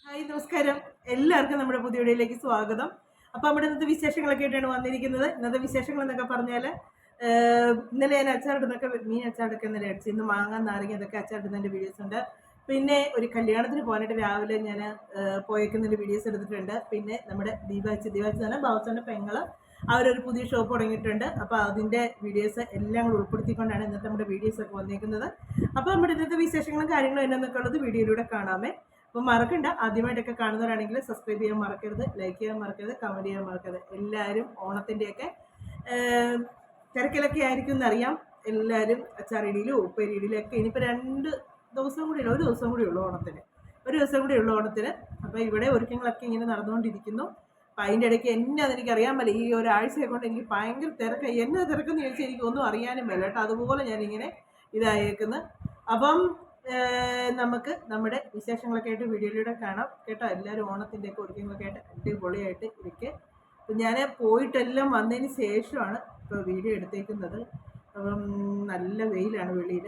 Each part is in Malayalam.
ഹായ് നമസ്കാരം. എല്ലാവർക്കും നമ്മുടെ പുതിയ വീഡിയോയിലേക്ക് സ്വാഗതം. അപ്പോൾ നമ്മുടെ ഇന്നത്തെ വിശേഷങ്ങളൊക്കെ ആയിട്ടാണ് വന്നിരിക്കുന്നത്. ഇന്നത്തെ വിശേഷങ്ങൾ എന്നൊക്കെ പറഞ്ഞാൽ ഇന്നലെ ഞാൻ അച്ചാറിടുന്നൊക്കെ മീൻ അച്ചാറൊക്കെ ഇന്നലെ അടിച്ചു. ഇന്ന് മാങ്ങ നാരങ്ങ ഇതൊക്കെ അച്ചാറിടുന്നതിൻ്റെ വീഡിയോസ് ഉണ്ട്. പിന്നെ ഒരു കല്യാണത്തിന് പോകാനായിട്ട് രാവിലെ ഞാൻ പോയേക്കുന്നതിൻ്റെ വീഡിയോസ് എടുത്തിട്ടുണ്ട്. പിന്നെ നമ്മുടെ ദീപാച്ചി തന്നെ ബാബുച്ചൻ്റെ പെങ്ങൾ അവരൊരു പുതിയ ഷോപ്പ് തുടങ്ങിയിട്ടുണ്ട്. അപ്പോൾ അതിൻ്റെ വീഡിയോസ് എല്ലാം കൂടി ഉൾപ്പെടുത്തിക്കൊണ്ടാണ് ഇന്നത്തെ നമ്മുടെ വീഡിയോസൊക്കെ വന്നിരിക്കുന്നത്. അപ്പോൾ നമ്മുടെ ഇന്നത്തെ വിശേഷങ്ങളും കാര്യങ്ങളും എന്നൊക്കെ ഉള്ളത് വീഡിയോയിലൂടെ കാണാമേ. അപ്പോൾ മറക്കണ്ട, ആദ്യമായിട്ടൊക്കെ കാണുന്നവരാണെങ്കിൽ സബ്സ്ക്രൈബ് ചെയ്യാൻ മറക്കരുത്, ലൈക്ക് ചെയ്യാൻ മറക്കരുത്, കമൻറ്റ് ചെയ്യാൻ മറക്കരുത്. എല്ലാവരും ഓണത്തിൻ്റെയൊക്കെ തിരക്കിലൊക്കെ ആയിരിക്കും എന്നറിയാം. എല്ലാവരും അച്ചാറിടിയിലും ഉപ്പേരിയിടിയിലും ഒക്കെ ഇനിയിപ്പോൾ 2 ദിവസം കൂടിയുള്ളൂ, ഒരു ദിവസം കൂടി ഉള്ളൂ ഓണത്തിന്, ഒരു ദിവസം കൂടി ഉള്ളൂ ഓണത്തിന്. അപ്പോൾ ഇവിടെ ഒരുക്കങ്ങളൊക്കെ ഇങ്ങനെ നടന്നുകൊണ്ടിരിക്കുന്നു. അപ്പം അതിൻ്റെ ഇടയ്ക്ക് എന്നാന്ന് എനിക്കറിയാൻ പറ്റില്ല, ഈ ഒരാഴ്ചയെ കൊണ്ട് എനിക്ക് ഭയങ്കര തിരക്കായി. എന്നാ തിരക്കെന്ന് ചോദിച്ചാൽ എനിക്കൊന്നും അറിയാനും പറ്റില്ല കേട്ടോ. അതുപോലെ ഞാനിങ്ങനെ ഇതായേക്കുന്നു. അപ്പം നമുക്ക് നമ്മുടെ വിശേഷങ്ങളൊക്കെ ആയിട്ട് വീഡിയോയിലൂടെ കാണാം കേട്ടോ. എല്ലാവരും ഓണത്തിൻ്റെയൊക്കെ ഒരുക്കങ്ങളൊക്കെ ആയിട്ട് അടിപൊളിയായിട്ട് ഇരിക്കുക. അപ്പം ഞാൻ പോയിട്ടെല്ലാം വന്നതിന് ശേഷമാണ് ഇപ്പോൾ വീഡിയോ എടുത്തേക്കുന്നത്. അപ്പം നല്ല വെയിലാണ് വെളിയിൽ.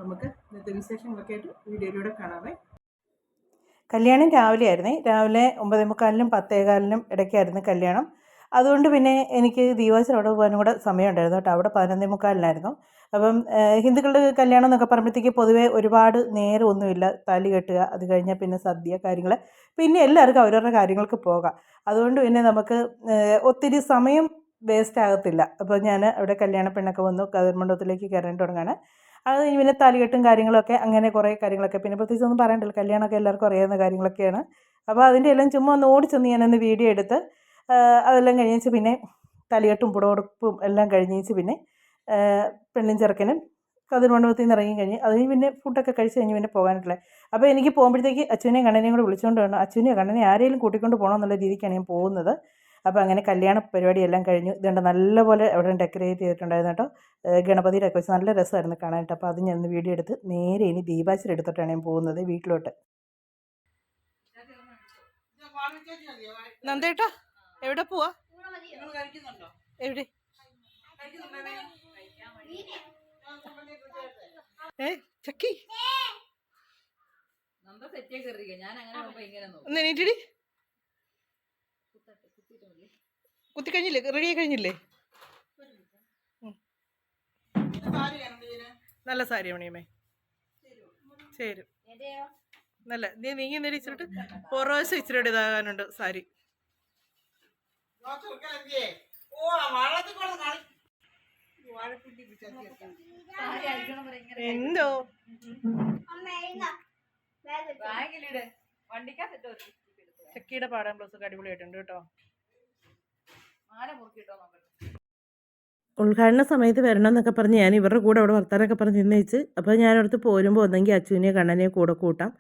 നമുക്ക് ഇന്നത്തെ വിശേഷങ്ങളൊക്കെ ആയിട്ട് വീഡിയോയിലൂടെ കാണാമേ. കല്യാണം രാവിലെ ആയിരുന്നേ. രാവിലെ 9:45-നും 10:15-നും ഇടയ്ക്കായിരുന്നു കല്യാണം. അതുകൊണ്ട് പിന്നെ എനിക്ക് ദീപാവലി അവിടെ പോകാനും കൂടെ സമയമുണ്ടായിരുന്നു കേട്ടോ. അവിടെ 11:45-നായിരുന്നു. അപ്പം ഹിന്ദുക്കളുടെ കല്യാണം എന്നൊക്കെ പറയുമ്പോഴത്തേക്ക് പൊതുവേ ഒരുപാട് നേരമൊന്നുമില്ല. താലി കെട്ടുക, അത് കഴിഞ്ഞാൽ പിന്നെ സദ്യ കാര്യങ്ങൾ, പിന്നെ എല്ലാവർക്കും അവരവരുടെ കാര്യങ്ങൾക്ക് പോകാം. അതുകൊണ്ട് പിന്നെ നമുക്ക് ഒത്തിരി സമയം വേസ്റ്റ് ആകത്തില്ല. അപ്പോൾ ഞാൻ അവിടെ കല്യാണ പെണ്ണൊക്കെ വന്നു കതിർമണ്ഡപത്തിലേക്ക് കയറാൻ തുടങ്ങാണ്. അത് കഴിഞ്ഞ് പിന്നെ താലികെട്ടും കാര്യങ്ങളൊക്കെ, അങ്ങനെ കുറേ കാര്യങ്ങളൊക്കെ, പിന്നെ പ്രത്യേകിച്ച് ഒന്നും പറയണ്ടല്ലോ, കല്യാണമൊക്കെ എല്ലാവർക്കും അറിയാവുന്ന കാര്യങ്ങളൊക്കെയാണ്. അപ്പോൾ അതിൻ്റെ എല്ലാം ചുമ്മാ ഒന്ന് ഓടിച്ചെന്ന് ഞാനൊന്ന് വീഡിയോ എടുത്ത് അതെല്ലാം കഴിഞ്ഞേച്ച് പിന്നെ താലികെട്ടും പുടവെടുപ്പും എല്ലാം കഴിഞ്ഞേച്ച് പിന്നെ പെണ്ണും ചെറുക്കനും കതിർമണ്ഡപത്തിൽ നിന്ന് ഇറങ്ങി കഴിഞ്ഞ് അതിന് പിന്നെ ഫുഡൊക്കെ കഴിച്ച് കഴിഞ്ഞ് പിന്നെ പോകാനായിട്ടുള്ള. അപ്പോൾ എനിക്ക് പോകുമ്പോഴത്തേക്ക് അച്ഛനെയും കണ്ണനെയും കൂടെ വിളിച്ചുകൊണ്ട് വേണം, അച്ഛനെയോ കണ്ണനെ ആരെങ്കിലും കൂട്ടിക്കൊണ്ട് പോകണമെന്നുള്ള രീതിക്കാണ് ഞാൻ പോകുന്നത്. അപ്പോൾ അങ്ങനെ കല്യാണ പരിപാടിയെല്ലാം കഴിഞ്ഞു. ഇതുകൊണ്ട് നല്ലപോലെ അവിടെ ഡെക്കറേറ്റ് ചെയ്തിട്ടുണ്ടായിരുന്നു കേട്ടോ. ഗണപതിയുടെ ഒക്കെ വെച്ച് നല്ല രസമായിരുന്നു കാണാനായിട്ട്. അപ്പോൾ അത് ഞാൻ വീഡിയോ എടുത്ത് നേരെ ഇനി ദീപാശ്ശേരി എടുത്തിട്ടാണ് ഞാൻ പോകുന്നത് വീട്ടിലോട്ട്. നന്ദേട്ടാ എവിടെ പോവാ? എവിടെ? ചക്കി ഒന്ന് എണീറ്റടി. കുത്തിക്കഴിഞ്ഞില്ലേ? റെഡി ആയി കഴിഞ്ഞില്ലേ? നല്ല സാരി മണിയമ്മേ, ചേരും. നല്ല നീ നീങ്ങി നേടിച്ചിട്ട് പൊറോശ ഇച്ചിരി ഇതാകാനുണ്ട് സാരി. എന്തോ ചക്കിയുടെ പാടാൻ ബ്ലൗസ് ഒക്കെ അടിപൊളിയായിട്ടുണ്ട് കേട്ടോ. ഉദ്ഘാടന സമയത്ത് വരണം എന്നൊക്കെ പറഞ്ഞ് ഞാൻ ഇവരുടെ കൂടെ അവിടെ വർത്താനൊക്കെ പറഞ്ഞ് നിന്നയിച്ച്. അപ്പോൾ ഞാനടുത്ത് പോരുമ്പോൾ ഒന്നെങ്കിൽ അച്ഛനെയോ കണ്ണനെയോ കൂടെ കൂട്ടാം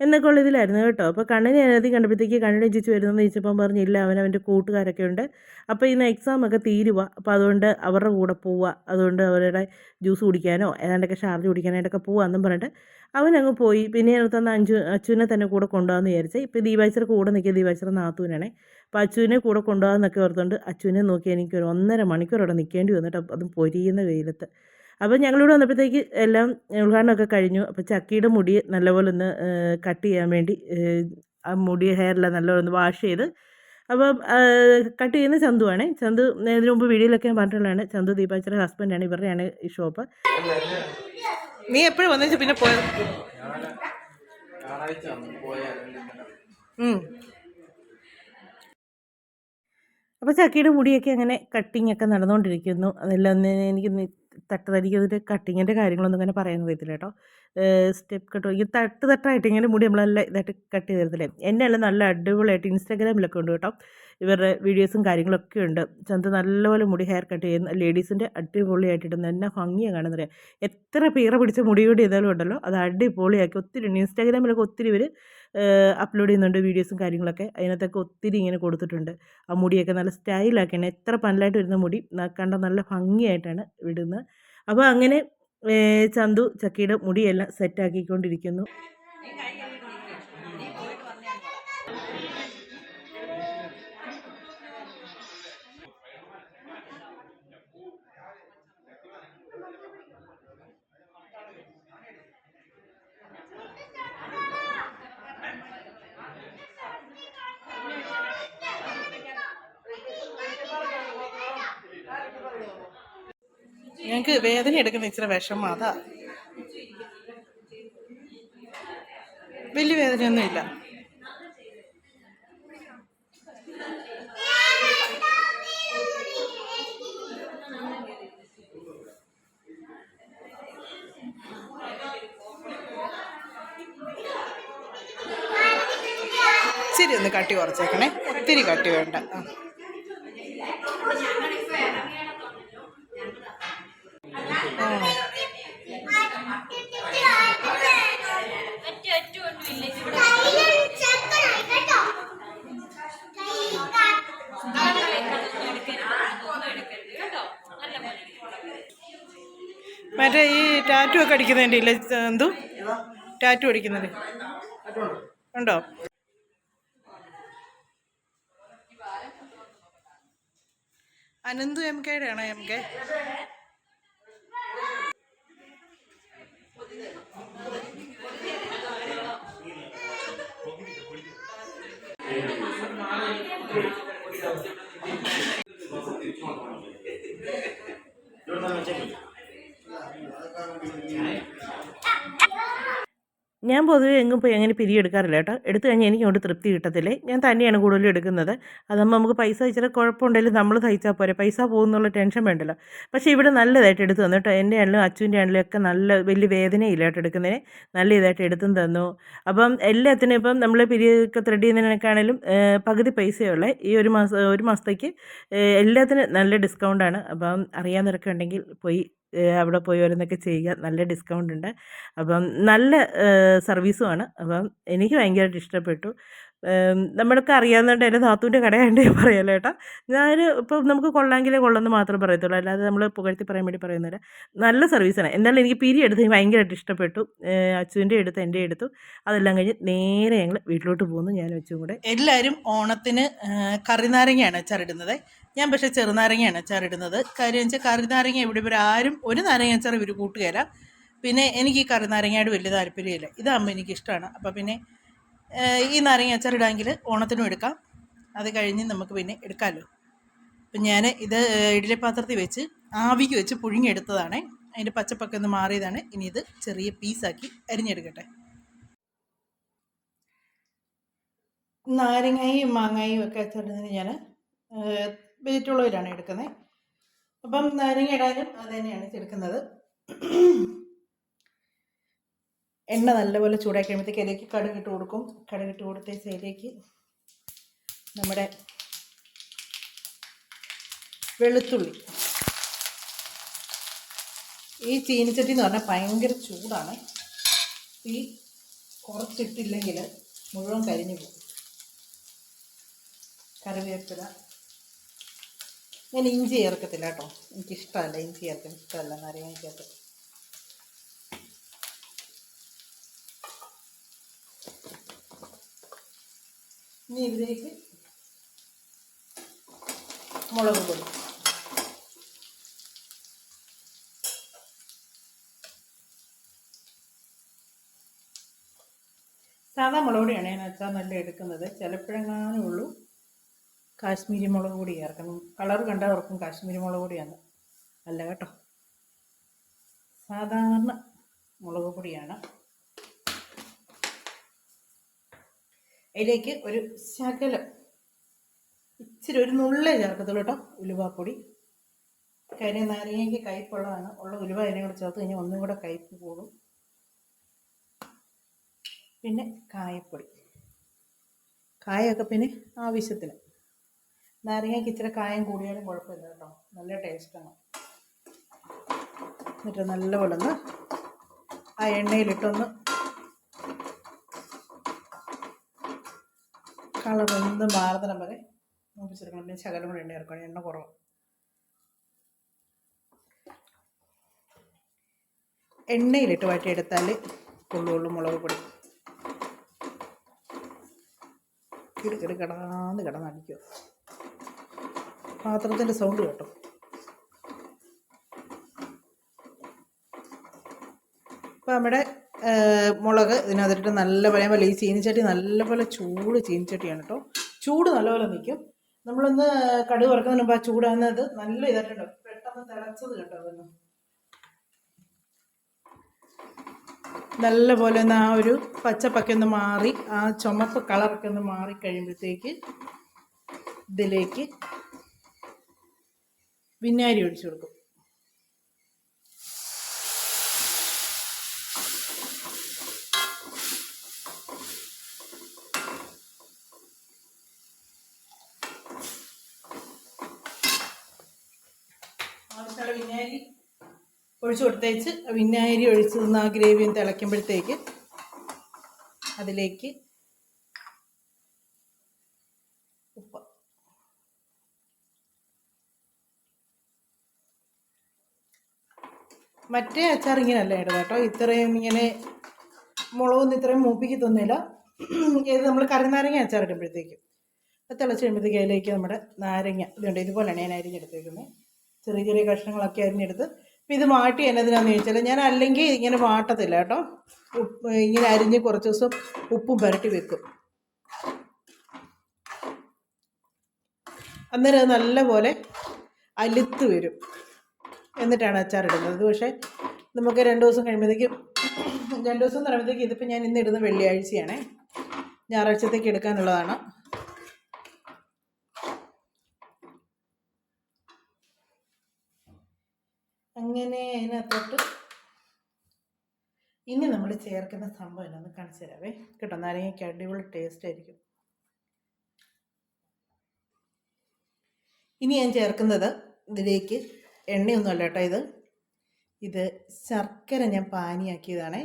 എന്നൊക്കെ ഉള്ള ഇതിലായിരുന്നു കേട്ടോ. അപ്പോൾ കണ്ണനെ ആദ്യം കണ്ടപ്പോഴത്തേക്ക് കണ്ണനെ ചേച്ചി വരുന്നതെന്ന് ചോദിച്ചപ്പം പറഞ്ഞില്ല, അവൻ്റെ കൂട്ടുകാരൊക്കെ ഉണ്ട്. അപ്പോൾ ഇന്ന് എക്സാം ഒക്കെ തീരുക, അപ്പോൾ അതുകൊണ്ട് അവരുടെ കൂടെ പോവുക, അതുകൊണ്ട് അവരുടെ ജ്യൂസ് കുടിക്കാനോ ഏതാണ്ടൊക്കെ ഷാർജ് കുടിക്കാനായിട്ടൊക്കെ പോവാന്നും പറഞ്ഞിട്ട് അവനങ്ങ് പോയി. പിന്നെ അടുത്തന്ന് അച്ഛനെ തന്നെ കൂടെ കൊണ്ടുപോകാമെന്ന് വിചാരിച്ചേ. ഇപ്പോൾ ദീപാശ്വര കൂടെ നിൽക്കുക, ദീപാശ്വര നാത്തൂനാണേ. അപ്പോൾ അച്ഛനെ കൂടെ കൊണ്ടുപോകാമെന്നൊക്കെ ഓർത്തുകൊണ്ട് അച്ഛനെ നോക്കി എനിക്കൊരു 1.5 മണിക്കൂർ അവിടെ നിൽക്കേണ്ടി വന്നിട്ട്, അതും പൊരിയുന്ന വെയിലത്ത്. അപ്പോൾ ഞങ്ങളിവിടെ വന്നപ്പോഴത്തേക്ക് എല്ലാം ഉദ്ഘാടനമൊക്കെ കഴിഞ്ഞു. അപ്പോൾ ചക്കിയുടെ മുടി നല്ലപോലെ ഒന്ന് കട്ട് ചെയ്യാൻ വേണ്ടി ആ മുടി ഹെയറെല്ലാം നല്ലപോലെ ഒന്ന് വാഷ് ചെയ്ത്, അപ്പം കട്ട് ചെയ്യുന്ന ചന്തുവാണേ. ചന്തു ഇതിനു മുമ്പ് വീഡിയോയിലൊക്കെ ഞാൻ പറഞ്ഞിട്ടുള്ളതാണ്. ചന്തു ദീപാച്ചിയുടെ ഹസ്ബൻഡാണ്, ഇവരുടെയാണ് ഈ ഷോപ്പ്. നീ എപ്പോഴും വന്നു പിന്നെ പോയത്? അപ്പോൾ ചക്കിയുടെ മുടിയൊക്കെ അങ്ങനെ കട്ടിങ് ഒക്കെ നടന്നുകൊണ്ടിരിക്കുന്നു. അതെല്ലാം ഒന്ന് എനിക്ക് തനിക്കതിൻ്റെ കട്ടിങ്ങിൻ്റെ കാര്യങ്ങളൊന്നും അങ്ങനെ പറയാൻ അറിയത്തില്ല കേട്ടോ. സ്റ്റെപ്പ് കട്ടോ ഈ തട്ടായിട്ട് ഇങ്ങനെ മുടി നമ്മളെല്ലാം ഇതായിട്ട് കട്ട് ചെയ്ത് തരത്തില്ലേ. എന്നെ എല്ലാം നല്ല അടിപൊളിയായിട്ട് ഇൻസ്റ്റാഗ്രാമിലൊക്കെ ഉണ്ട് കേട്ടോ, ഇവരുടെ വീഡിയോസും കാര്യങ്ങളൊക്കെ ഉണ്ട്. ചന്ത നല്ലപോലെ മുടി ഹെയർ കട്ട് ചെയ്യുന്ന ലേഡീസിൻ്റെ അടിപൊളിയായിട്ടിടുന്ന എന്നാ ഭംഗിയാണ് കാണുന്നത്. എത്ര പീറ പിടിച്ച മുടി കൂടി ചെയ്താലും ഉണ്ടല്ലോ അത് അടിപൊളിയാക്കി ഒത്തിരി ഉണ്ട്. ഇൻസ്റ്റാഗ്രാമിലൊക്കെ ഒത്തിരി പേര് അപ്ലോഡ് ചെയ്യുന്നുണ്ട് വീഡിയോസും കാര്യങ്ങളൊക്കെ. അതിനകത്തൊക്കെ ഒത്തിരി ഇങ്ങനെ കൊടുത്തിട്ടുണ്ട്. ആ മുടിയൊക്കെ നല്ല സ്റ്റൈലാക്കിയാണ്, എത്ര പനലായിട്ട് വരുന്ന മുടി കണ്ട നല്ല ഭംഗിയായിട്ടാണ് വിടുന്നത്. അപ്പോൾ അങ്ങനെ ചന്തു ചക്കിയുടെ മുടിയെല്ലാം സെറ്റാക്കിക്കൊണ്ടിരിക്കുന്നു. ഞങ്ങൾക്ക് വേദന എടുക്കുന്ന ഇച്ചിരി വിഷമം, അതാ. വലിയ വേദനയൊന്നും ഇല്ല. ഇച്ചിരി ഒന്ന് കട്ടി കുറച്ചേക്കണേ, ഒത്തിരി കട്ടി വേണ്ട. മറ്റേ ഈ ടാറ്റു ഒക്കെ അടിക്കുന്നതിൻ്റെ ഇല്ല, എന്തോ ടാറ്റു അടിക്കുന്നത് ഉണ്ടോ? അനന്തു MKയുടെ ആണോ? MK ഞാൻ പൊതുവെ എങ്ങും പോയി അങ്ങനെ പിരിയെടുക്കാറില്ല കേട്ടോ. എടുത്തു കഴിഞ്ഞാൽ എനിക്ക് അങ്ങോട്ട് തൃപ്തി കിട്ടത്തില്ലേ. ഞാൻ തന്നെയാണ് കൂടുതലും എടുക്കുന്നത്. അതാകുമ്പോൾ നമുക്ക് പൈസ ഇച്ചിരി കുഴപ്പമുണ്ടെങ്കിലും നമ്മൾ തയ്ച്ചാൽ പോരെ, പൈസ പോകുന്നുള്ള ടെൻഷൻ വേണ്ടല്ലോ. പക്ഷേ ഇവിടെ നല്ലതായിട്ട് എടുത്തു തന്നു കേട്ടോ. എൻ്റെ ആണെങ്കിലും അച്ഛൻ്റെ ആണെങ്കിലും ഒക്കെ നല്ല വലിയ വേദനയില്ല കേട്ടോ എടുക്കുന്നതിന്, നല്ല ഇതായിട്ട് എടുത്തും തന്നു. അപ്പം എല്ലാത്തിനും ഇപ്പം നമ്മൾ പിരിയൊക്കെ ത്രെഡ് ചെയ്യുന്നതിനൊക്കെയാണെങ്കിലും പകുതി പൈസയുള്ളേ. ഈ ഒരു മാസത്തേക്ക് എല്ലാത്തിനും നല്ല ഡിസ്കൗണ്ടാണ്. അപ്പം അറിയാവുന്നവരൊക്കെ ഉണ്ടെങ്കിൽ അവിടെ പോയി ഓരോന്നൊക്കെ ചെയ്യുക, നല്ല ഡിസ്കൗണ്ട് ഉണ്ട്. അപ്പം നല്ല സർവീസുമാണ്. അപ്പം എനിക്ക് ഭയങ്കരമായിട്ട് ഇഷ്ടപ്പെട്ടു. നമ്മളൊക്കെ അറിയാവുന്നതുകൊണ്ട് എൻ്റെ നാത്തൂൻ്റെ കടയാണ്ട് പറയാമല്ലോ കേട്ടോ. ഞാൻ ഇപ്പോൾ നമുക്ക് കൊള്ളാമെങ്കിലേ കൊള്ളെന്ന് മാത്രം പറയത്തുള്ളൂ, അല്ലാതെ നമ്മൾ പുകഴ്ത്തി പറയാൻ വേണ്ടി പറയുന്നില്ല. നല്ല സർവീസാണ്. എന്നാലും എനിക്ക് പിരി എടുത്ത് ഭയങ്കരമായിട്ട് ഇഷ്ടപ്പെട്ടു. അച്ചുവിൻ്റെ എടുത്ത് എൻ്റെ എടുത്തു. അതെല്ലാം കഴിഞ്ഞ് നേരെ ഞങ്ങൾ വീട്ടിലോട്ട് പോകുന്നു, ഞാനും അച്ചും കൂടെ. എല്ലാവരും ഓണത്തിന് കറിനാരങ്ങയാണ് അച്ചാറിടുന്നത്. ഞാൻ പക്ഷേ ചെറുനാരങ്ങയാണ് അച്ചാറിടുന്നത്. കാര്യം വെച്ചാൽ കറിനാരങ്ങ ഇവിടെ ഇവരാരും ഒരു നാരങ്ങ അച്ചാർ ഇവർ കൂട്ടുകയില്ല. പിന്നെ എനിക്ക് ഈ കറിനാരങ്ങയോട് വലിയ താല്പര്യമില്ല. ഇതാകുമ്പോൾ എനിക്കിഷ്ടമാണ്. അപ്പോൾ പിന്നെ ഈ നാരങ്ങ അച്ചാറിടാമെങ്കിൽ ഓണത്തിനും എടുക്കാം, അത് കഴിഞ്ഞ് നമുക്ക് പിന്നെ എടുക്കാമല്ലോ. അപ്പം ഞാൻ ഇത് ഇഡ്ഡലി പാത്രത്തിൽ വെച്ച് ആവിക്ക് വെച്ച് പുഴുങ്ങിയെടുത്തതാണ്. അതിൻ്റെ പച്ചപ്പൊക്കെ ഒന്ന് മാറിയതാണ്. ഇനി ഇത് ചെറിയ പീസാക്കി അരിഞ്ഞെടുക്കട്ടെ. നാരങ്ങയും മാങ്ങയും ഒക്കെ അച്ചാറിടുന്നതിന് ഞാൻ വെജിറ്റബിൾ ഓയിലാണ് എടുക്കുന്നത്. അപ്പം നാരങ്ങ ഇടാനും അത് തന്നെയാണ് എടുക്കുന്നത്. എണ്ണ നല്ലപോലെ ചൂടാക്കി കഴിയുമ്പോഴത്തേക്ക് അതിലേക്ക് കടുകിട്ട് കൊടുക്കും. കടുകിട്ട് കൊടുത്തേച്ച് അതിലേക്ക് നമ്മുടെ വെളുത്തുള്ളി. ഈ ചീനിച്ചട്ടി എന്ന് പറഞ്ഞാൽ ഭയങ്കര ചൂടാണ്. തീ കുറച്ചിട്ടില്ലെങ്കിൽ മുഴുവൻ കരിഞ്ഞു പോകും. കറിവേപ്പില. ഞാൻ ഇഞ്ചി ചേർക്കത്തില്ല കേട്ടോ, എനിക്കിഷ്ടമല്ല ഇഞ്ചി ചേർക്കാൻ, ഇഷ്ടമല്ല നാരങ്ങയ്ക്കകത്ത്. ഇനി ഇതിലേക്ക് മുളക് പൊടി. സാധാ മുളക് പൊടിയാണ് ഞാൻ അച്ചാർ നല്ല എടുക്കുന്നത്. ചിലപ്പോഴെങ്ങാനും ഉള്ളൂ കാശ്മീരി മുളക് പൊടി ചേർക്കണം. കളർ കണ്ടവർക്കും കാശ്മീരി മുളക് പൊടിയാണ്, അല്ല കേട്ടോ, സാധാരണ മുളക് പൊടിയാണ്. അതിലേക്ക് ഒരു ശകലം ഇച്ചിരി ഒരു നുള്ളേ ചേർക്കത്തുള്ളൂ കേട്ടോ, ഉലുവാപ്പൊടി. കാര്യം നാരങ്ങയ്ക്ക് കയ്പുള്ളതാണ്. ഉള്ള ഉലുവ അതിനെ കൂടെ ചേർത്ത് കഴിഞ്ഞാൽ ഒന്നും കൂടെ കയ്പ് കൂടും. പിന്നെ കായപ്പൊടി. കായൊക്കെ പിന്നെ ആവശ്യത്തിന്. നാരങ്ങയ്ക്ക് ഇച്ചിരി കായം കൂടിയാലും കുഴപ്പമില്ല കേട്ടോ, നല്ല ടേസ്റ്റാണ്. എന്നിട്ട് നല്ലപോലെ ഒന്ന് ആ എണ്ണയിലിട്ടൊന്ന് കളറൊന്ന് മാറുന്നിടം വരെ നോക്കിച്ചെടുക്കണം. പിന്നെ ശകലം കൂടെ എണ്ണ ഇറക്കണം, എണ്ണ കുറവ്. എണ്ണയിലിട്ട് വഴറ്റിയെടുത്താൽ കൊള്ളുള്ളൂ മുളക് പൊടി. കിടന്ന് കിടന്നടിക്കുക. പാത്രത്തിൻ്റെ സൗണ്ട് കേട്ടോ. അപ്പോൾ നമ്മുടെ മുളക് ഇതിനകത്തിട്ട് നല്ലപോലെ, ഞാൻ ഈ ചീനിച്ചട്ടി നല്ലപോലെ ചൂട് ചീനിച്ചട്ടിയാണ് കേട്ടോ. ചൂട് നല്ലപോലെ നിൽക്കും. നമ്മളൊന്ന് കടുക് വറുക്കുന്നതിന് മുമ്പ് ആ ചൂടാകുന്നത് നല്ല ഇതായിട്ടുണ്ടോ, പെട്ടെന്ന് തിളച്ചത് കേട്ടോ. അതൊന്നും നല്ലപോലെ ഒന്ന് ആ ഒരു പച്ചപ്പൊക്കെ ഒന്ന് മാറി ആ ചുമപ്പ് കളറൊക്കെ ഒന്ന് മാറിക്കഴിയുമ്പോഴത്തേക്ക് ഇതിലേക്ക് വിനാഗിരി ഒഴിച്ചു കൊടുക്കും. ആവശ്യമുള്ള വിനാഗിരി ഒഴിച്ചു കൊടുത്തേച്ച് വിനാഗിരി ഒഴിച്ച് നിന്ന് ആ ഗ്രേവിയും തിളയ്ക്കുമ്പോഴത്തേക്ക് അതിലേക്ക് ഉപ്പ്, മറ്റേ അച്ചാർ ഇങ്ങനെയല്ല ഇടുക കേട്ടോ. ഇത്രയും ഇങ്ങനെ മുളകൊന്നും ഇത്രയും മൂപ്പിക്കത്തൊന്നുമില്ല. ഇത് നമ്മൾ കറിനാരങ്ങ അച്ചാർ ഇടുമ്പോഴത്തേക്കും അത് തിളച്ച് കഴിയുമ്പോഴത്തേക്ക് അതിലേക്ക് നമ്മുടെ നാരങ്ങ ഇതുണ്ട്. ഇതുപോലെയാണ് ഞാൻ അരിഞ്ഞെടുത്തേക്കുന്നത്. ചെറിയ ചെറിയ കഷ്ണങ്ങളൊക്കെ അരിഞ്ഞെടുത്ത്. അപ്പോൾ ഇത് വാട്ടി എന്നതിനാന്ന് ചോദിച്ചാൽ ഞാൻ അല്ലെങ്കിൽ ഇങ്ങനെ വാട്ടത്തില്ല കേട്ടോ. ഇങ്ങനെ അരിഞ്ഞ് കുറച്ച് ദിവസം ഉപ്പും പുരട്ടി വെക്കും. അന്നേരം അത് നല്ലപോലെ അലുത്ത് വരും. എന്നിട്ടാണ് അച്ചാറിടുന്നത്. ഇത് പക്ഷേ നമുക്ക് 2 ദിവസം കഴിയുമ്പോഴത്തേക്കും 2 ദിവസം എന്ന് പറയുമ്പോഴത്തേക്ക് ഇതിപ്പോൾ ഞാൻ ഇന്ന് ഇടുന്ന വെള്ളിയാഴ്ചയാണേ, ഞായറാഴ്ചത്തേക്ക് എടുക്കാനുള്ളതാണ്. അങ്ങനെ അതിനകത്തോട്ട് ഇനി നമ്മൾ ചേർക്കുന്ന സംഭവം എന്നാന്ന് കാണിച്ചു തരാവേ കേട്ടോ. നാരങ്ങയ്ക്ക് അടിപൊളി ടേസ്റ്റ് ആയിരിക്കും. ഇനി ഞാൻ ചേർക്കുന്നത് ഇതിലേക്ക് എണ്ണയൊന്നുമല്ല കേട്ടോ. ഇത് ശർക്കര ഞാൻ പാനിയാക്കിയതാണേ.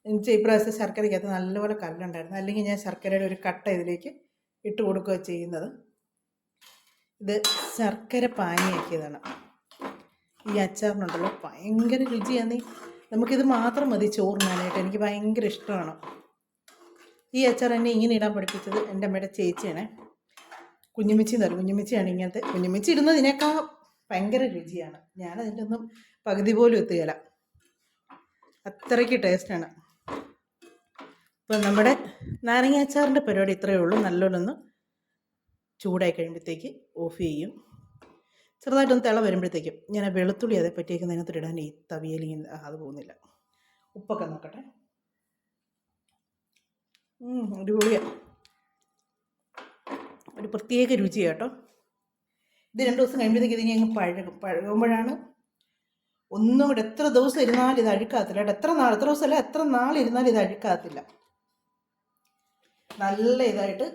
എനിക്ക് ഇപ്രാവശ്യം ശർക്കരയ്ക്കകത്ത് നല്ലപോലെ കല്ലുണ്ടായിരുന്നു. അല്ലെങ്കിൽ ഞാൻ ശർക്കരയുടെ ഒരു കട്ട ഇതിലേക്ക് ഇട്ട് കൊടുക്കുക ചെയ്യുന്നത്. ഇത് ശർക്കര പാനിയാക്കിയതാണ്. ഈ അച്ചാറിനുണ്ടല്ലോ ഭയങ്കര രുചിയാണ്. നമുക്കിത് മാത്രം മതി ചോറിനാനായിട്ട്. എനിക്ക് ഭയങ്കര ഇഷ്ടമാണ്. ഈ അച്ചാർ എന്നെ ഇങ്ങനെ ഇടാൻ പഠിപ്പിച്ചത് എൻ്റെ അമ്മയുടെ ചേച്ചിയാണേ. കുഞ്ഞുമിച്ചി എന്ന് പറയും. കുഞ്ഞുമിച്ചിയാണ് ഇങ്ങനത്തെ. കുഞ്ഞുമിച്ചി ഇടുന്നതിനേക്കാൾ ഭയങ്കര രുചിയാണ്. ഞാനതിൻ്റെ ഒന്നും പകുതി പോലും എത്തുകയില്ല, അത്രയ്ക്ക് ടേസ്റ്റാണ്. ഇപ്പം നമ്മുടെ നാരങ്ങ അച്ചാറിൻ്റെ പരിപാടി ഇത്രയേ ഉള്ളൂ. നല്ലോണം ഒന്ന് ചൂടായി കഴിയുമ്പോഴത്തേക്ക് ഓഫ് ചെയ്യും. ചെറുതായിട്ടൊന്ന് തിള വരുമ്പോഴത്തേക്കും ഞാൻ വെളുത്തുള്ളി അതേ പറ്റിയൊക്കെ അതിനകത്ത് ഇടാൻ ഈ തവിയലിങ്ങനെ അത് പോകുന്നില്ല. ഉപ്പൊക്കെ നോക്കട്ടെ. അടിപൊളിയാണ്. ഒരു പ്രത്യേക രുചിയാണ് കേട്ടോ. ഇത് 2 ദിവസം കഴിയുമ്പോഴത്തേക്ക് ഇതിനി അങ്ങ് പഴകുമ്പോഴാണ് ഒന്നും കൂടെ. എത്ര ദിവസം ഇരുന്നാലും ഇത് അഴുക്കാകത്തില്ല കേട്ടോ. എത്ര ദിവസമല്ല, എത്ര നാളിരുന്നാലും ഇത് അഴുക്കാകത്തില്ല. നല്ല ഇതായിട്ട്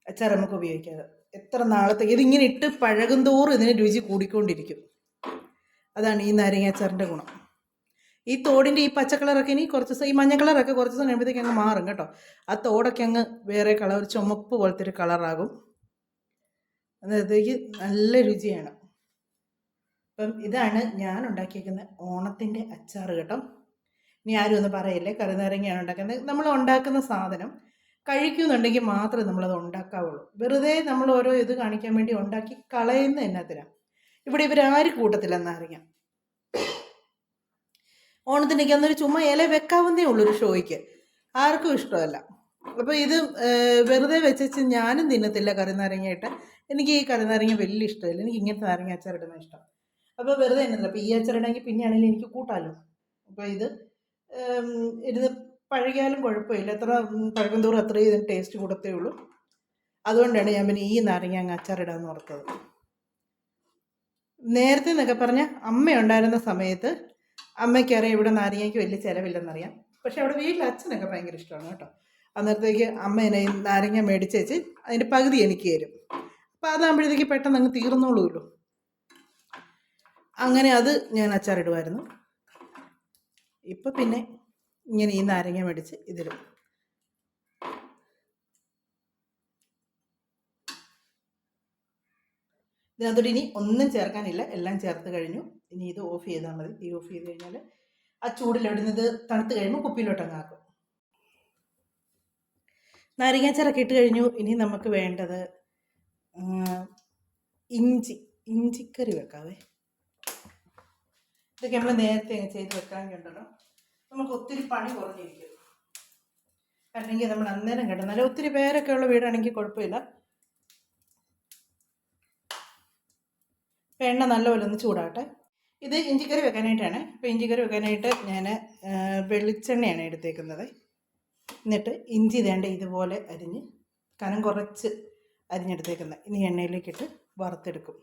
അച്ചാർ നമുക്ക് ഉപയോഗിക്കാതെ എത്ര നാളത്തേക്ക് ഇതിങ്ങനെ ഇട്ട് പഴകും തോറും ഇതിന് രുചി കൂടിക്കൊണ്ടിരിക്കും. അതാണ് ഈ നാരങ്ങ അച്ചാറിൻ്റെ ഗുണം. ഈ തോടിൻ്റെ ഈ പച്ച കളറൊക്കെ ഇനി കുറച്ച് ദിവസം, ഈ മഞ്ഞ കളറൊക്കെ കുറച്ച് ദിവസം കഴിയുമ്പോഴത്തേക്ക് അങ്ങ് മാറും കേട്ടോ. ആ തോടൊക്കെ അങ്ങ് വേറെ കളർ, ചുമപ്പ് പോലത്തെ ഒരു കളറാകും. അന്നേരത്തേക്ക് നല്ല രുചിയാണ്. അപ്പം ഇതാണ് ഞാൻ ഉണ്ടാക്കിയിരിക്കുന്ന ഓണത്തിൻ്റെ അച്ചാർ കേട്ടോ. ഇനി ആരും ഒന്നും പറയില്ലേ കറിനാരങ്ങയാണ് ഉണ്ടാക്കുന്നത്. നമ്മൾ ഉണ്ടാക്കുന്ന സാധനം കഴിക്കുന്നുണ്ടെങ്കിൽ മാത്രമേ നമ്മളത് ഉണ്ടാക്കാവുള്ളൂ. വെറുതെ നമ്മൾ ഓരോ ഇത് കാണിക്കാൻ വേണ്ടി ഉണ്ടാക്കി കളയുന്ന എന്നത്തിനാണ്. ഇവിടെ ഇവരാരും കൂട്ടത്തില്ല നാരങ്ങ. ഓണത്തിനേക്ക് അന്നൊരു ചുമ്മാ ഇല വെക്കാവുന്നേ ഉള്ളൂ ഷോയ്ക്ക്. ആർക്കും ഇഷ്ടമല്ല. അപ്പോൾ ഇത് വെറുതെ വെച്ച് ഞാനും തിന്നത്തില്ല കറിനാരങ്ങയിട്ട്. എനിക്ക് ഈ കറിനാരങ്ങ വലിയ ഇഷ്ടമില്ല. എനിക്ക് ഇങ്ങനത്തെ നാരങ്ങ അച്ചാറിടുന്ന ഇഷ്ടം. അപ്പോൾ വെറുതെ തിന്നത്തില്ല. അപ്പോൾ ഈ അച്ചാറിടാമെങ്കിൽ പിന്നെ ആണെങ്കിലും എനിക്ക് കൂട്ടാമല്ലോ. അപ്പോൾ ഇത് പഴകിയാലും കുഴപ്പമില്ല. എത്ര പഴകും തോറും അത്രയും ഇതിന് ടേസ്റ്റ് കൂടത്തേ ഉള്ളൂ. അതുകൊണ്ടാണ് ഞാൻ പിന്നെ ഈ നാരങ്ങ അങ്ങ് അച്ചാറിടാമെന്ന് ഓർത്തത്. നേരത്തെ എന്നൊക്കെ പറഞ്ഞാൽ അമ്മ ഉണ്ടായിരുന്ന സമയത്ത് അമ്മയ്ക്കറിയാം ഇവിടെ നാരങ്ങയ്ക്ക് വലിയ ചിലവില്ലെന്നറിയാം. പക്ഷെ അവിടെ വീട്ടിൽ അച്ഛനൊക്കെ ഭയങ്കര ഇഷ്ടമാണ് കേട്ടോ. അന്നേരത്തേക്ക് അമ്മ എന്നെ നാരങ്ങ മേടിച്ച് വെച്ച് അതിൻ്റെ പകുതി എനിക്ക് തരും. അപ്പോൾ അതാകുമ്പോഴത്തേക്ക് പെട്ടെന്ന് അങ്ങ് തീർന്നോളൂല്ലോ. അങ്ങനെ അത് ഞാൻ അച്ചാറിടുമായിരുന്നു. ഇപ്പം പിന്നെ ഇങ്ങനെ ഈ നാരങ്ങ മേടിച്ച് ഇതിലും. ഇതിനകത്തോട്ട് ഇനി ഒന്നും ചേർക്കാനില്ല, എല്ലാം ചേർത്ത് കഴിഞ്ഞു. ഇനി ഇത് ഓഫ് ചെയ്താൽ മതി. തീ ഓഫ് ചെയ്ത് കഴിഞ്ഞാൽ ആ ചൂടിലിടുന്നത് തണുത്ത് കഴിയുമ്പോൾ കുപ്പിയിലോട്ടങ്ങ് ആക്കും. നാരങ്ങാച്ചാറൊക്കെ ഇട്ട് കഴിഞ്ഞു. ഇനി നമുക്ക് വേണ്ടത് ഇഞ്ചിക്കറി വെക്കാവേ. ഇതൊക്കെ നമ്മൾ നേരത്തെ ചെയ്ത് വെക്കാനുണ്ടല്ലോ, നമുക്ക് ഒത്തിരി പണി കുറഞ്ഞിരിക്കും. അല്ലെങ്കിൽ നമ്മൾ അന്നേരം കേട്ടോ. നല്ല ഒത്തിരി പേരൊക്കെ ഉള്ള വീടാണെങ്കിൽ കുഴപ്പമില്ല. എണ്ണ നല്ലപോലെ ഒന്ന് ചൂടാട്ടെ. ഇത് ഇഞ്ചിക്കറി വെക്കാനായിട്ടാണ്. ഇപ്പോൾ ഇഞ്ചിക്കറി വെക്കാനായിട്ട് ഞാൻ വെളിച്ചെണ്ണയാണ് എടുത്തേക്കുന്നത്. എന്നിട്ട് ഇഞ്ചി വേണ്ട ഇതുപോലെ അരിഞ്ഞ് കനം കുറച്ച് അരിഞ്ഞെടുത്തേക്കുന്നത് ഇനി എണ്ണയിലേക്കിട്ട് വറുത്തെടുക്കും.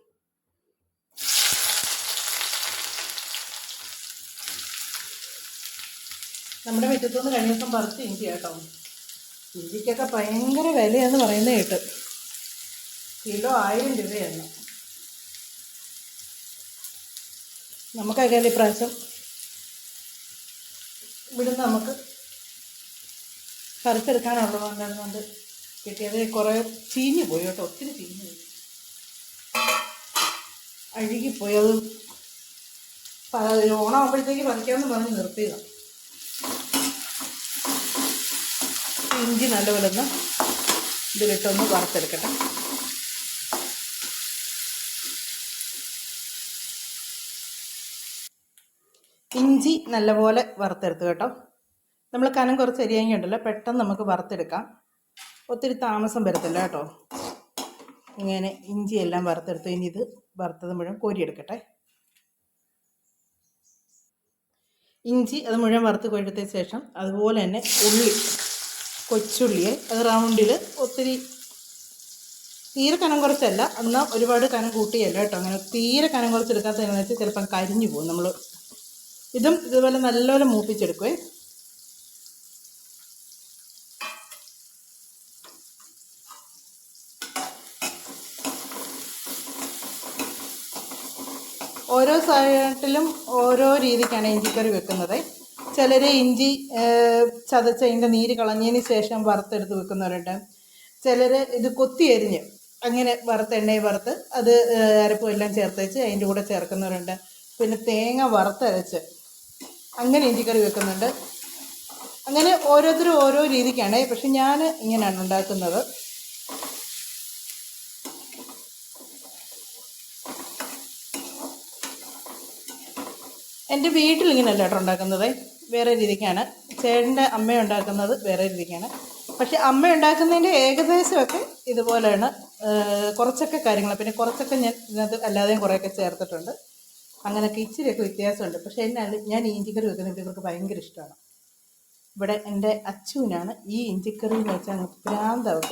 നമ്മുടെ മുറ്റത്തുനിന്ന് കഴിഞ്ഞ ദിവസം പറിച്ച് ഇഞ്ചി കേട്ടോ. ഇഞ്ചിക്കൊക്കെ ഭയങ്കര വിലയാന്ന് പറയുന്നത് കേട്ട്. കിലോ 1000 രൂപയാണ്. നമുക്കൊക്കെ ഇപ്രാവശ്യം ഇവിടുന്ന് നമുക്ക് പറിച്ചെടുക്കാനുള്ളതുകൊണ്ട് കിട്ടിയത് കുറേ ചീഞ്ഞു പോയി കേട്ടോ. ഒത്തിരി ചീഞ്ഞു പോയി, അഴുകിപ്പോയി. അത് ഓണമാകുമ്പോഴത്തേക്ക് പറിക്കാമെന്ന് പറഞ്ഞ് നിർത്തിയതാണ്. ഇഞ്ചി നല്ലപോലെ ഒന്ന് ഇതിലിട്ടൊന്ന് വറുത്തെടുക്കട്ടെ. ഇഞ്ചി നല്ലപോലെ വറുത്തെടുത്ത് കേട്ടോ. നമ്മൾ കനം കുറച്ച് അരിയാങ്ങി ഉണ്ടല്ലോ, പെട്ടെന്ന് നമുക്ക് വറുത്തെടുക്കാം. ഒത്തിരി താമസം വരത്തില്ല കേട്ടോ. ഇങ്ങനെ ഇഞ്ചി എല്ലാം വറുത്തെടുത്ത് ഇനി ഇത് വറുത്തത് മുഴുവൻ കോരിയെടുക്കട്ടെ. ഇഞ്ചി അത് മുഴുവൻ വറുത്ത് കോരിയെടുത്ത ശേഷം അതുപോലെ തന്നെ ഉള്ളി, കൊച്ചുള്ളിയെ അത് റൗണ്ടിൽ ഒത്തിരി തീരെ കനം കുറച്ചല്ല, എന്നാൽ ഒരുപാട് കനം കൂട്ടിയല്ല കേട്ടോ. അങ്ങനെ തീരെ കനം കുറച്ചെടുക്കാത്തതെന്ന് വെച്ചാൽ ചിലപ്പം കരിഞ്ഞു പോകും. നമ്മൾ ഇതും ഇതുപോലെ നല്ലപോലെ മൂപ്പിച്ചെടുക്കുവേ. ഓരോ സൈഡിലും ഓരോ രീതിക്കാണ് ഇഞ്ചിക്കറി വെക്കുന്നത്. ചിലർ ഇഞ്ചി ചതച്ച് അതിൻ്റെ നീര് കളഞ്ഞതിന് ശേഷം വറുത്തെടുത്ത് വെക്കുന്നവരുണ്ട്. ചിലർ ഇത് കൊത്തി എരിഞ്ഞ് അങ്ങനെ എണ്ണയിൽ വറുത്ത് അത് അരപ്പും എല്ലാം ചേർത്ത് വെച്ച് അതിൻ്റെ കൂടെ ചേർക്കുന്നവരുണ്ട്. പിന്നെ തേങ്ങ വറുത്തരച്ച് അങ്ങനെ ഇഞ്ചിക്കറി വെക്കുന്നുണ്ട്. അങ്ങനെ ഓരോരുത്തരും ഓരോ രീതിക്കാണ്. പക്ഷെ ഞാൻ ഇങ്ങനെയാണ് ഉണ്ടാക്കുന്നത്. എൻ്റെ വീട്ടിൽ ഇങ്ങനെയല്ല കേട്ടോ ഉണ്ടാക്കുന്നത്, വേറെ രീതിക്കാണ്. ചേട്ടൻ്റെ അമ്മ ഉണ്ടാക്കുന്നത് വേറെ രീതിക്കാണ്. പക്ഷെ അമ്മ ഉണ്ടാക്കുന്നതിൻ്റെ ഏകദേശമൊക്കെ ഇതുപോലെയാണ്. കുറച്ചൊക്കെ കാര്യങ്ങൾ, പിന്നെ കുറച്ചൊക്കെ ഞാൻ ഇതിനകത്ത് അല്ലാതെയും കുറേയൊക്കെ ചേർത്തിട്ടുണ്ട്. അങ്ങനെയൊക്കെ ഇച്ചിരിയൊക്കെ വ്യത്യാസമുണ്ട്. പക്ഷേ ഞാൻ ഈ ഇഞ്ചിക്കറി വെക്കുന്നത് ഇവർക്ക് ഭയങ്കര ഇഷ്ടമാണ്. ഇവിടെ എൻ്റെ അച്ചുവിനാണ് ഈ ഇഞ്ചിക്കറി എന്ന് വെച്ചാൽ ഭ്രാന്താവും.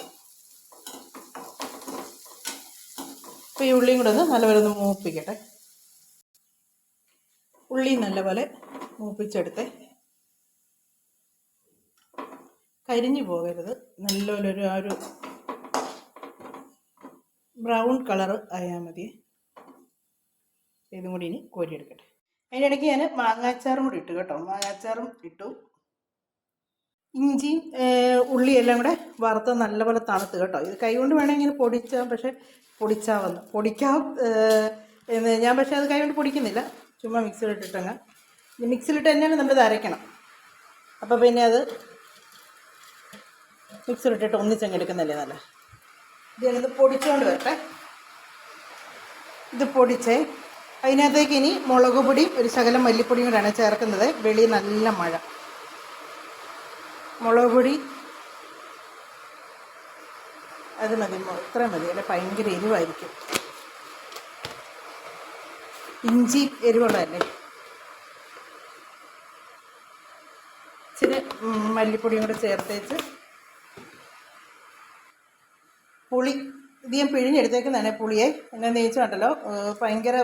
അപ്പോൾ ഈ ഉള്ളിയും കൂടെ ഒന്ന് നല്ലപോലെ ഒന്ന് മൂപ്പിക്കട്ടെ. ഉള്ളി നല്ലപോലെ മൂപ്പിച്ചെടുത്ത് കരിഞ്ഞു പോകരുത്. നല്ലപോലെ ഒരു ബ്രൗൺ കളർ ആയാൽ മതി. ഇതും കൂടി ഇനി കോരിയെടുക്കട്ടെ. അതിൻ്റെ ഇടയ്ക്ക് ഞാൻ മാങ്ങാച്ചാറും കൂടി ഇട്ടു കേട്ടോ. മാങ്ങാച്ചാറും ഇട്ടു. ഇഞ്ചിയും ഉള്ളിയെല്ലാം കൂടെ വറുത്ത് നല്ലപോലെ തണുത്ത് കേട്ടോ. ഇത് കൈകൊണ്ട് വേണമെങ്കിൽ പൊടിച്ചാൽ, പക്ഷേ പൊടിക്കാം. ഞാൻ പക്ഷേ അത് കൈകൊണ്ട് പൊടിക്കുന്നില്ല, ചുമ്മാ മിക്സിയിലിട്ടിട്ടങ്ങ്. മിക്സിയിലിട്ട് തന്നെയാണ് നമ്മളിത് അരയ്ക്കണം. അപ്പോൾ പിന്നെ അത് മിക്സിയിലിട്ടിട്ട് ഒന്നിച്ചങ്ങ് എടുക്കുന്നതല്ലേ നല്ല. ഇത് പൊടിച്ചുകൊണ്ട് വരട്ടെ. ഇത് പൊടിച്ചേ അതിനകത്തേക്ക് ഇനി മുളക് പൊടി ഒരു ശകലം മല്ലിപ്പൊടിയും കൂടെയാണ് ചേർക്കുന്നത്. വെളി നല്ല മഴ. മുളക് പൊടി അത് മതി, ഇത്രയും മതി, അല്ല ഭയങ്കര എരിവായിരിക്കും. ഇഞ്ചി എരിവുള്ളതല്ലേ. ഇച്ചിരി മല്ലിപ്പൊടിയും കൂടെ ചേർത്തേച്ച് പുളി ഇത് ഞാൻ പിഴിഞ്ഞെടുത്തേക്കുന്നതാണ്. പുളിയെ എന്നെ നെയ്ച്ച് കണ്ടല്ലോ, ഭയങ്കര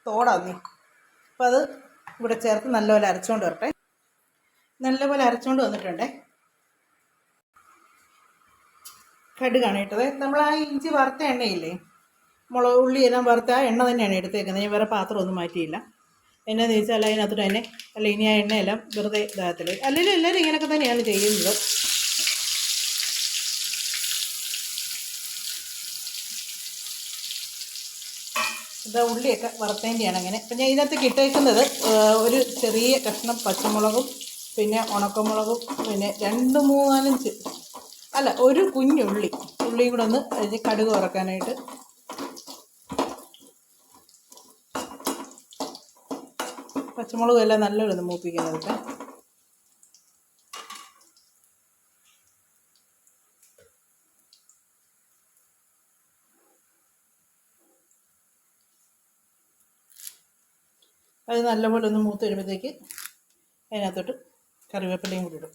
തോടാന്നി. അപ്പോൾ അത് ഇവിടെ ചേർത്ത് നല്ലപോലെ അരച്ചുകൊണ്ട് വരട്ടെ. നല്ലപോലെ അരച്ചുകൊണ്ട് വന്നിട്ടുണ്ടേ. കടുകാണ് ഇട്ടത്. നമ്മൾ ആ ഇഞ്ചി വറുത്ത എണ്ണയില്ലേ, മുളക് ഉള്ളി എല്ലാം വറുത്ത ആ എണ്ണ തന്നെയാണ് എടുത്തേക്കുന്നത്. ഞാൻ വേറെ പാത്രമൊന്നും മാറ്റിയില്ല. എന്നാന്ന് ചോദിച്ചാൽ അതിനകത്തോട്ട് തന്നെ അല്ല, ഇനി ആ എണ്ണയെല്ലാം വെറുതെ ഇതാകത്തില്ല. അല്ലെങ്കിൽ എല്ലാവരും ഇങ്ങനെയൊക്കെ തന്നെയാണ് ചെയ്യുന്നത്. ഇതാ ഉള്ളിയൊക്കെ വറുത്തേൻ്റെയാണ് അങ്ങനെ. അപ്പം ഞാൻ ഇതിനകത്ത് ഇട്ടേക്കുന്നത് ഒരു ചെറിയ കഷ്ണം പച്ചമുളകും പിന്നെ ഉണക്കമുളകും പിന്നെ 2-3-4 അല്ല ഒരു ഉള്ളിയും കൂടെ ഒന്ന് കടുക് വറക്കാനായിട്ട്. പച്ചമുളകും എല്ലാം നല്ലപോലെ മൂപ്പിക്കുന്നത്. അത് നല്ലപോലെ ഒന്ന് മൂത്ത് വരുമ്പോഴത്തേക്ക് അതിനകത്തോട്ട് കറിവേപ്പിലയും കൂടി ഇടും.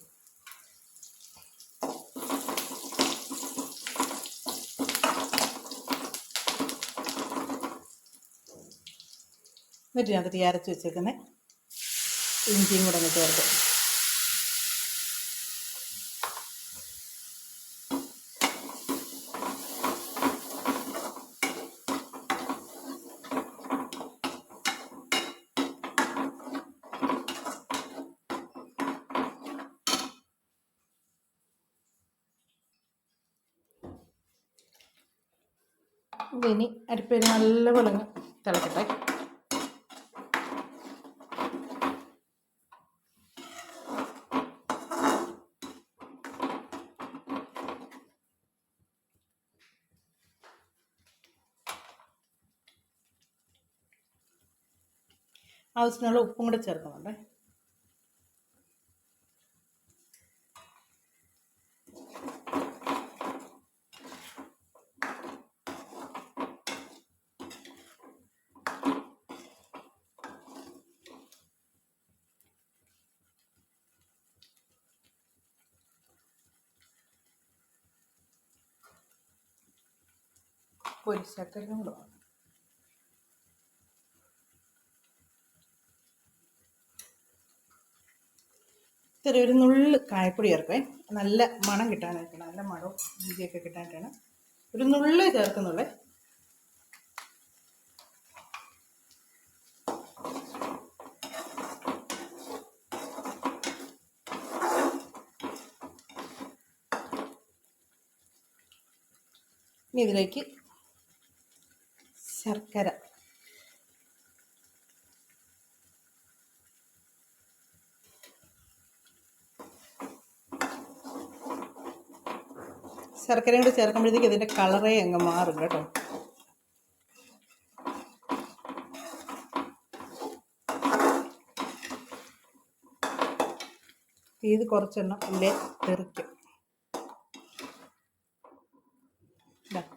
എന്നിട്ട് അതിനകത്ത് അരച്ച് വെച്ചേക്കുന്ന ഇഞ്ചിയും കൂടെ ഒന്ന് ചേർക്കും. ഇതിനി അരിപ്പേര് നല്ലപോലെ അങ്ങ് തിളക്കട്ടെ. ആവശ്യത്തിനുള്ള ഉപ്പും കൂടെ ചേർക്കുന്നുണ്ട്. പൊരിച്ചക്കറിനും കൂടെ വേണം. ഇത്തിരി ഒരു നുള്ള് കായപ്പൊടി ചേർക്കുവേ, നല്ല മണം കിട്ടാനായിട്ടാണ്, നല്ല മണവും രുചിയൊക്കെ കിട്ടാനായിട്ടാണ് ഒരു നുള്ള് ചേർക്കുന്നുള്ളേ. ഇനി ഇതിലേക്ക് ശർക്കര, ശർക്കരയും കൂടി ചേർക്കുമ്പോഴത്തേക്ക് ഇതിൻ്റെ കളറേ അങ്ങ് മാറും കേട്ടോ. ഇത് കുറച്ചെണ്ണം ഇല്ലേ തെറിക്കും.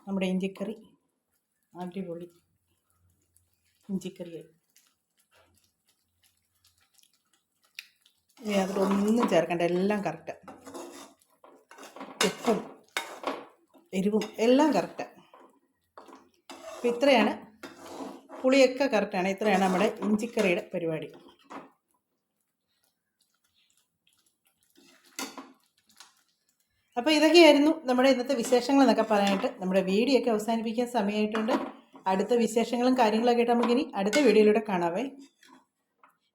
നമ്മുടെ ഇഞ്ചിക്കറി അടിപൊളി ഇഞ്ചിക്കറിയായി. ഇനി അതിലൊന്നും ചേർക്കണ്ട, എല്ലാം കറക്റ്റ്. ഉപ്പും എരിവും എല്ലാം കറക്റ്റ്. അപ്പം ഇത്രയാണ്, പുളിയൊക്കെ കറക്റ്റാണ്. ഇത്രയാണ് നമ്മുടെ ഇഞ്ചിക്കറിയുടെ പരിപാടി. അപ്പോൾ ഇതൊക്കെയായിരുന്നു നമ്മുടെ ഇന്നത്തെ വിശേഷങ്ങൾ എന്നൊക്കെ പറയാനായിട്ട്. നമ്മുടെ വീഡിയോ ഒക്കെ അവസാനിപ്പിക്കാൻ സമയമായിട്ടുണ്ട്. അടുത്ത വിശേഷങ്ങളും കാര്യങ്ങളൊക്കെ ആയിട്ട് നമുക്കിനി അടുത്ത വീഡിയോയിലൂടെ കാണാവേ.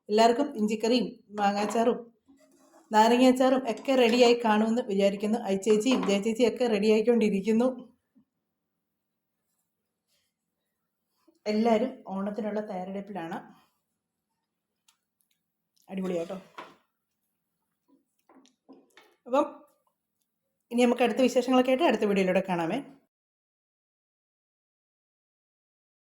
എല്ലാവർക്കും ഇഞ്ചിക്കറിയും മാങ്ങാച്ചാറും നാരങ്ങാച്ചാറും ഒക്കെ റെഡിയായി കാണുമെന്ന് വിചാരിക്കുന്നു. ചേച്ചിയും ജയചേച്ചിയും ഒക്കെ റെഡിയായിക്കൊണ്ടിരിക്കുന്നു. എല്ലാവരും ഓണത്തിനുള്ള തയ്യാറെടുപ്പിലാണ്. അടിപൊളിയാട്ടോ. അപ്പം ഇനി നമുക്ക് അടുത്ത വിശേഷങ്ങളൊക്കെ ആയിട്ട് അടുത്ത വീഡിയോയിലൂടെ കാണാമേ.